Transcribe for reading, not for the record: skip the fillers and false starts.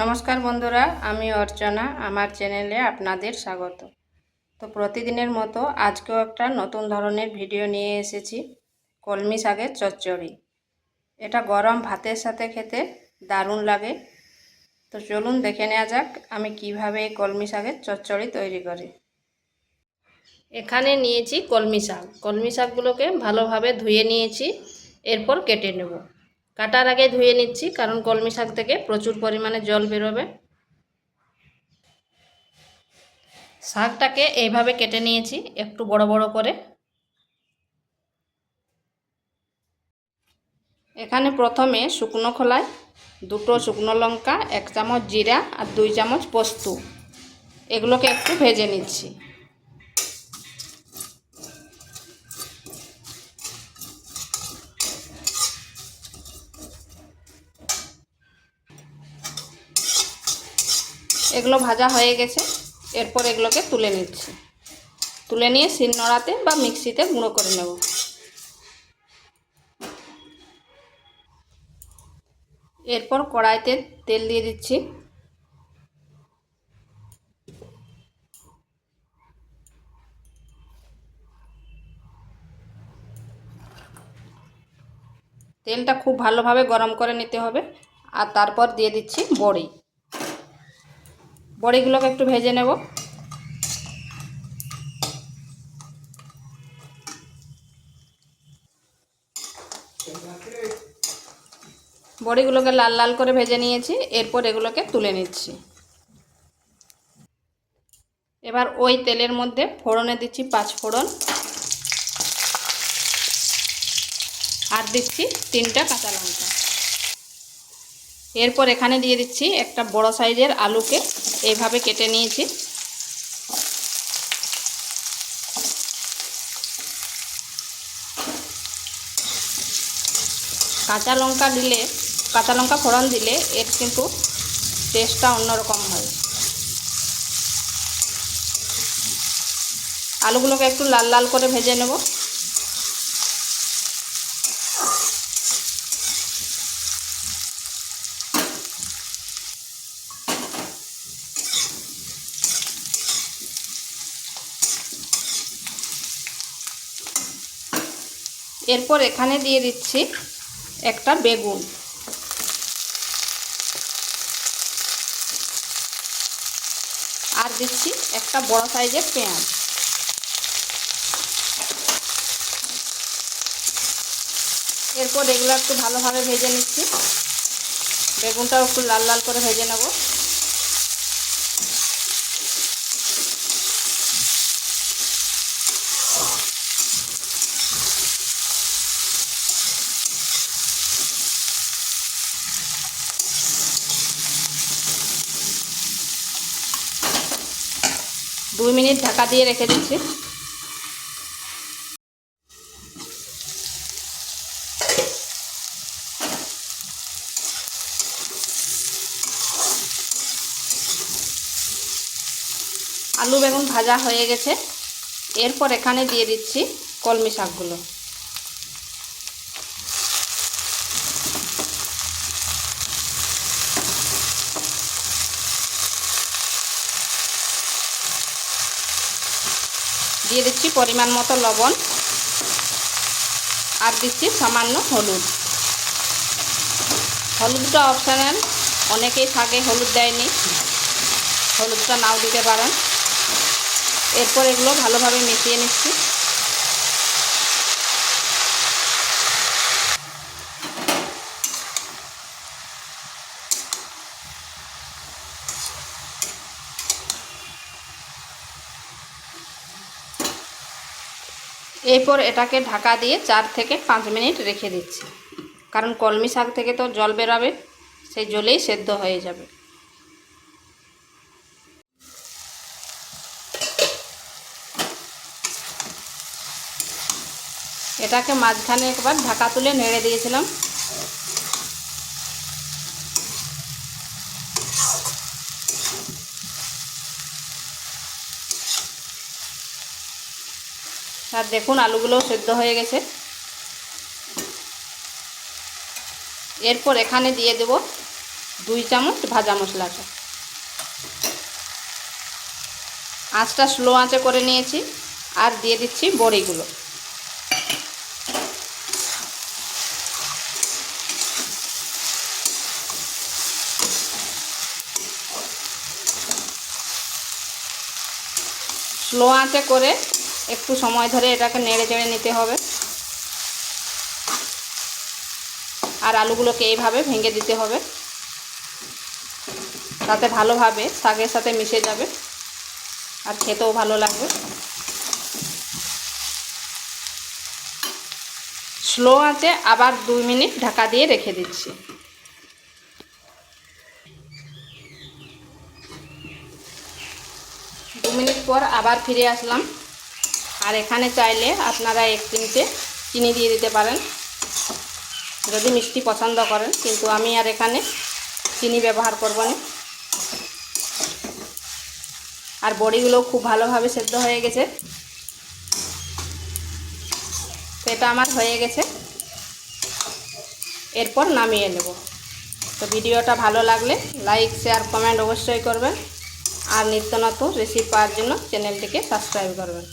নমস্কার বন্ধুরা, আমি অর্চনা। আমার চ্যানেলে আপনাদের স্বাগত। তো প্রতিদিনের মতো আজকেও একটা নতুন ধরনের ভিডিও নিয়ে এসেছি, কলমি শাকের চচ্চড়ি। এটা গরম ভাতের সাথে খেতে দারুণ লাগে। তো চলুন দেখে নেওয়া যাক আমি কিভাবে এই কলমি শাকের চচ্চড়ি তৈরি করি। এখানে নিয়েছি কলমি শাকগুলোকে ভালোভাবে ধুয়ে নিয়েছি, এরপর কেটে নেব। কাটার আগে ধুয়ে নিচ্ছি, কারণ কলমি শাক থেকে প্রচুর পরিমাণে জল বেরোবে। শাকটাকে এইভাবে কেটে নিয়েছি একটু বড় বড় করে। এখানে প্রথমে শুকনো খোলায় দুটো শুকনো লঙ্কা, 1 চামচ জিরা আর 2 চামচ পোস্ত, এগুলোকে একটু ভেজে নিচ্ছি। এগুলো ভাজা হয়ে গেছে, এরপর এগুলোকে তুলে নিচ্ছি। তুলে নিয়ে শিলনোড়াতে বা মিক্সিতে গুঁড়ো করে নেব। এরপর কড়াইতে তেল দিয়ে দিচ্ছি। তেলটা খুব ভালোভাবে গরম করে নিতে হবে। আর তারপর দিয়ে দিচ্ছি বড়িগুলোকে একটু ভেজে নেব। বড়িগুলোকে লাল লাল করে ভেজে নিয়েছি, এরপর এগুলোকে তুলে নিচ্ছি। এবার ওই তেলের মধ্যে ফোড়নে দিচ্ছি 5 ফোড়ন, আর দিচ্ছি 3টা কাঁচা লঙ্কা। এরপর এখানে দিয়ে দিচ্ছি একটা বড় সাইজের আলুকে এইভাবে কেটে নিয়েছি। কাঁচা লঙ্কা ফোড়ন দিলে এর কিন্তু টেস্টটা অন্যরকম হয়। আলুগুলোকে একটু লাল লাল করে ভেজে নেব। এরপর এখানে দিয়ে দিচ্ছি একটা বেগুন, আর দিচ্ছি একটা বড় সাইজের পেঁয়াজ। এরপর এগুলো একটু ভালোভাবে ভেজে নিচ্ছি। বেগুনটাও একটু লাল লাল করে ভেজে নেব। দু মিনিট ঢাকা দিয়ে রেখে দিচ্ছি। আলু বেগুন ভাজা হয়ে গেছে, এরপর এখানে দিয়ে দিচ্ছি কলমি শাকগুলো। দিয়ে দিচ্ছি পরিমাণ মতো লবণ, আর দিচ্ছি সামান্য হলুদ। হলুদটা অপশনাল, অনেকেই শাকে হলুদ দেয়নি, হলুদটা নাও দিতে পারেন। এরপর এগুলো ভালোভাবে মিশিয়ে নিচ্ছি। এরপর এটাকে ঢাকা দিয়ে 4 থেকে 5 মিনিট রেখে দিচ্ছি, কারণ কলমি শাক থেকে তো জল বেরাবে, সেই জলেই সেদ্ধ হয়ে যাবে। এটাকে মাঝখানে একবার ঢাকা তুলে নেড়ে দিয়েছিলাম। আর দেখুন আলুগুলোও সেদ্ধ হয়ে গেছে। এরপর এখানে দিয়ে দেব 2 চামচ ভাজা মশলাটা। আঁচটা স্লো আঁচে করে নিয়েছি। আর দিয়ে দিচ্ছি বড়িগুলো। স্লো আঁচে করে একটু সময় ধরে এটাকে নেড়ে চেড়ে নিতে হবে। আর আলুগুলোকে এইভাবে ভেঙে দিতে হবে, তাতে ভালোভাবে শাকের সাথে মিশে যাবে আর খেতেও ভালো লাগবে। স্লো আঁচে আবার 2 মিনিট ঢাকা দিয়ে রেখে দিচ্ছি। দু মিনিট পর আবার ফিরে আসলাম। আর এখানে চাইলে আপনারা 1 চিমটে চিনি দিয়ে দিতে পারেন যদি মিষ্টি পছন্দ করেন, কিন্তু আমি আর এখানে চিনি ব্যবহার করব না। আর বড়িগুলো খুব ভালোভাবে সেদ্ধ হয়ে গেছে। তো এটা আমার হয়ে গেছে, এরপর নামিয়ে নেব। তো ভিডিওটা ভালো লাগলে লাইক, শেয়ার, কমেন্ট অবশ্যই করবেন। আর নিত্য নতুন রেসিপি পাওয়ার জন্য চ্যানেলটিকে সাবস্ক্রাইব করবেন।